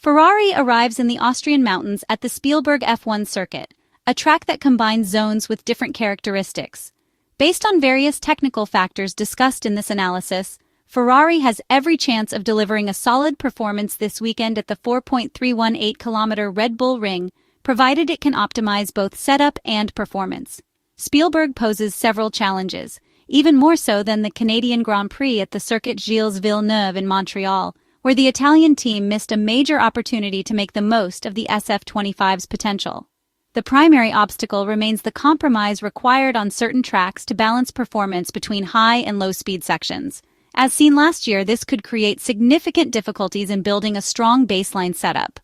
Ferrari arrives in the Austrian mountains at the Spielberg F1 circuit, a track that combines zones with different characteristics. Based on various technical factors discussed in this analysis, Ferrari has every chance of delivering a solid performance this weekend at the 4.318-kilometer Red Bull Ring, provided it can optimize both setup and performance. Spielberg poses several challenges, even more so than the Canadian Grand Prix at the Circuit Gilles-Villeneuve in Montreal, where the Italian team missed a major opportunity to make the most of the SF-25's potential. The primary obstacle remains the compromise required on certain tracks to balance performance between high and low-speed sections. As seen last year, this could create significant difficulties in building a strong baseline setup.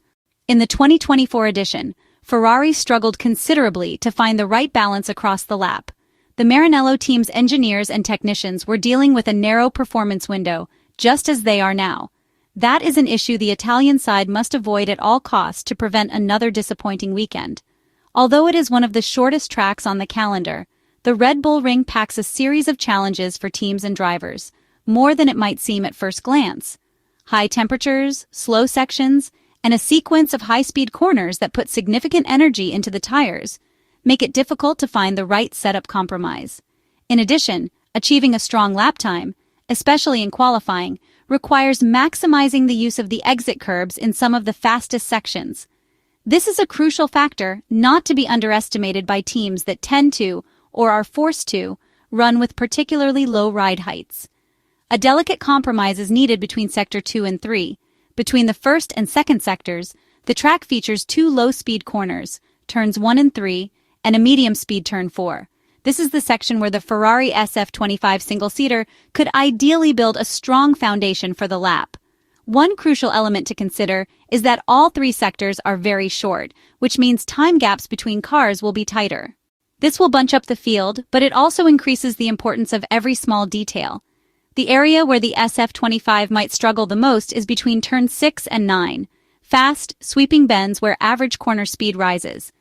In the 2024 edition, Ferrari struggled considerably to find the right balance across the lap. The Maranello team's engineers and technicians were dealing with a narrow performance window, just as they are now. That is an issue the Italian side must avoid at all costs to prevent another disappointing weekend. Although it is one of the shortest tracks on the calendar, the Red Bull Ring packs a series of challenges for teams and drivers, more than it might seem at first glance. High temperatures, slow sections, and a sequence of high-speed corners that put significant energy into the tires make it difficult to find the right setup compromise. In addition, achieving a strong lap time, especially in qualifying, requires maximizing the use of the exit curbs in some of the fastest sections. This is a crucial factor not to be underestimated by teams that tend to, or are forced to, run with particularly low ride heights. A delicate compromise is needed between Sector 2 and 3. Between the first and second sectors, the track features two low-speed corners, turns 1 and 3, and a medium-speed turn 4. This is the section where the Ferrari SF-25 single-seater could ideally build a strong foundation for the lap. One crucial element to consider is that all three sectors are very short, which means time gaps between cars will be tighter. This will bunch up the field, but it also increases the importance of every small detail. The area where the SF-25 might struggle the most is between turns 6 and 9, fast, sweeping bends where average corner speed rises.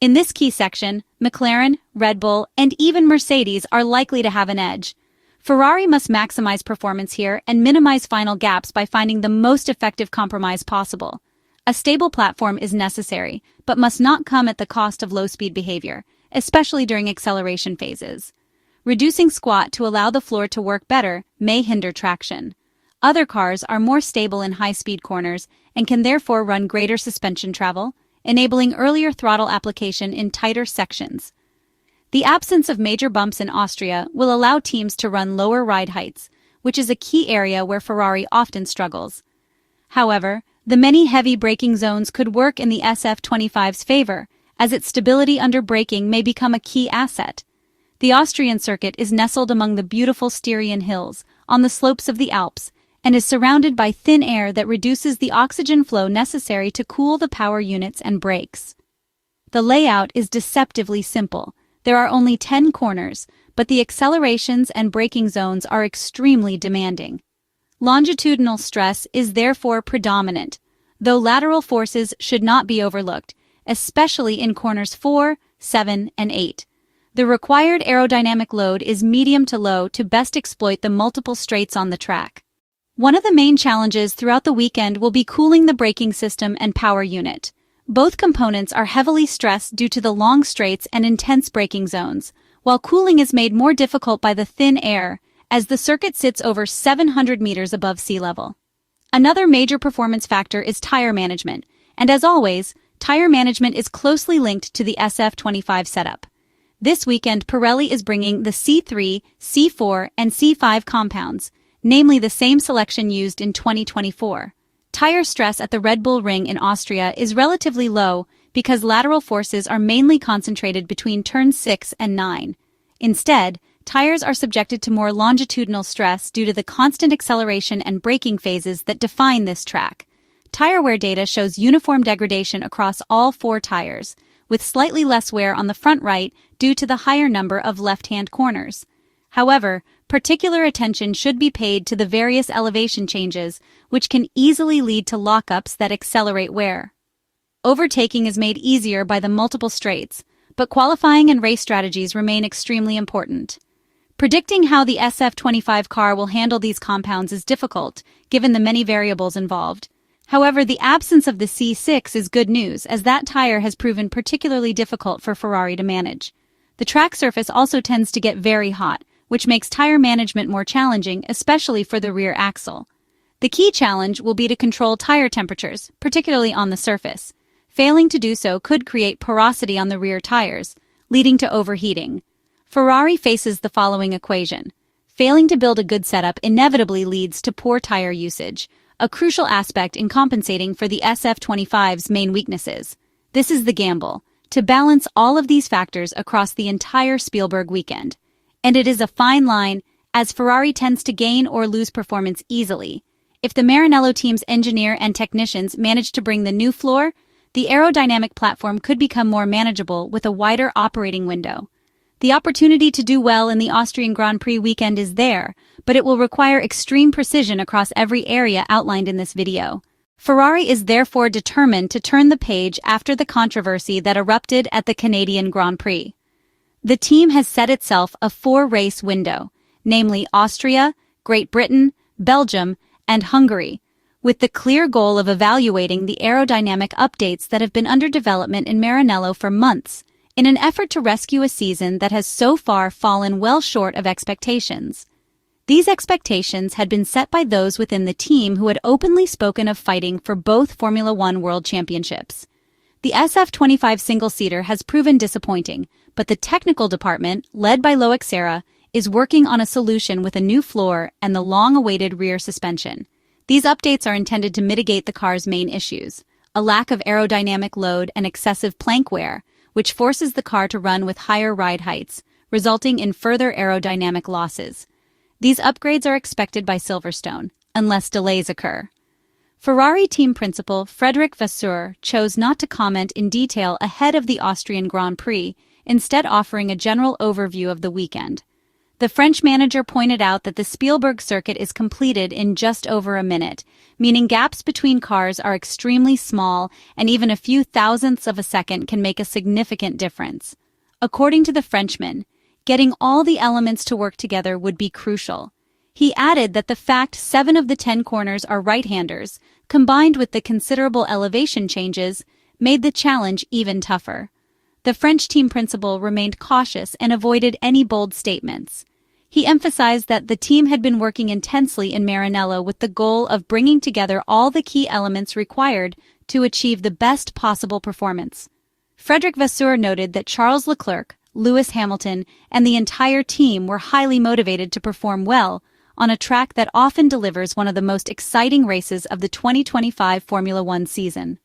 In this key section, McLaren, Red Bull, and even Mercedes are likely to have an edge. Ferrari must maximize performance here and minimize final gaps by finding the most effective compromise possible. A stable platform is necessary, but must not come at the cost of low-speed behavior, especially during acceleration phases. Reducing squat to allow the floor to work better may hinder traction. Other cars are more stable in high-speed corners and can therefore run greater suspension travel, enabling earlier throttle application in tighter sections. The absence of major bumps in Austria will allow teams to run lower ride heights, which is a key area where Ferrari often struggles. However, the many heavy braking zones could work in the SF-25's favor, as its stability under braking may become a key asset. The Austrian circuit is nestled among the beautiful Styrian hills, on the slopes of the Alps, and is surrounded by thin air that reduces the oxygen flow necessary to cool the power units and brakes. The layout is deceptively simple. There are only 10 corners, but the accelerations and braking zones are extremely demanding. Longitudinal stress is therefore predominant, though lateral forces should not be overlooked, especially in corners 4, 7, and 8. The required aerodynamic load is medium to low to best exploit the multiple straights on the track. One of the main challenges throughout the weekend will be cooling the braking system and power unit. Both components are heavily stressed due to the long straights and intense braking zones, while cooling is made more difficult by the thin air, as the circuit sits over 700 meters above sea level. Another major performance factor is tire management, and as always, tire management is closely linked to the SF-25 setup. This weekend, Pirelli is bringing the C3, C4, and C5 compounds, namely the same selection used in 2024. Tire stress at the Red Bull Ring in Austria is relatively low because lateral forces are mainly concentrated between turns 6 and 9. Instead, tires are subjected to more longitudinal stress due to the constant acceleration and braking phases that define this track. Tire wear data shows uniform degradation across all 4 tires, with slightly less wear on the front right due to the higher number of left-hand corners. However, particular attention should be paid to the various elevation changes, which can easily lead to lockups that accelerate wear. Overtaking is made easier by the multiple straights, but qualifying and race strategies remain extremely important. Predicting how the SF-25 car will handle these compounds is difficult, given the many variables involved. However, the absence of the C6 is good news, as that tire has proven particularly difficult for Ferrari to manage. The track surface also tends to get very hot, which makes tire management more challenging, especially for the rear axle. The key challenge will be to control tire temperatures, particularly on the surface. Failing to do so could create porosity on the rear tires, leading to overheating. Ferrari faces the following equation. Failing to build a good setup inevitably leads to poor tire usage, a crucial aspect in compensating for the SF-25's main weaknesses. This is the gamble, to balance all of these factors across the entire Spielberg weekend. And it is a fine line, as Ferrari tends to gain or lose performance easily. If the Maranello team's engineer and technicians manage to bring the new floor, the aerodynamic platform could become more manageable with a wider operating window. The opportunity to do well in the Austrian Grand Prix weekend is there, but it will require extreme precision across every area outlined in this video. Ferrari is therefore determined to turn the page after the controversy that erupted at the Canadian Grand Prix. The team has set itself a 4-race window, namely Austria, Great Britain, Belgium, and Hungary, with the clear goal of evaluating the aerodynamic updates that have been under development in Maranello for months, in an effort to rescue a season that has so far fallen well short of expectations. These expectations had been set by those within the team who had openly spoken of fighting for both Formula One World Championships. The SF-25 single-seater has proven disappointing, but the technical department, led by Leclerc, is working on a solution with a new floor and the long-awaited rear suspension. These updates are intended to mitigate the car's main issues, a lack of aerodynamic load and excessive plank wear, which forces the car to run with higher ride heights, resulting in further aerodynamic losses. These upgrades are expected by Silverstone, unless delays occur. Ferrari team principal Frédéric Vasseur chose not to comment in detail ahead of the Austrian Grand Prix, instead offering a general overview of the weekend. The French manager pointed out that the Spielberg circuit is completed in just over a minute, meaning gaps between cars are extremely small and even a few thousandths of a second can make a significant difference. According to the Frenchman, getting all the elements to work together would be crucial. He added that the fact 7 of the 10 corners are right-handers, combined with the considerable elevation changes, made the challenge even tougher. The French team principal remained cautious and avoided any bold statements. He emphasized that the team had been working intensely in Maranello with the goal of bringing together all the key elements required to achieve the best possible performance. Frédéric Vasseur noted that Charles Leclerc, Lewis Hamilton, and the entire team were highly motivated to perform well on a track that often delivers one of the most exciting races of the 2025 Formula One season.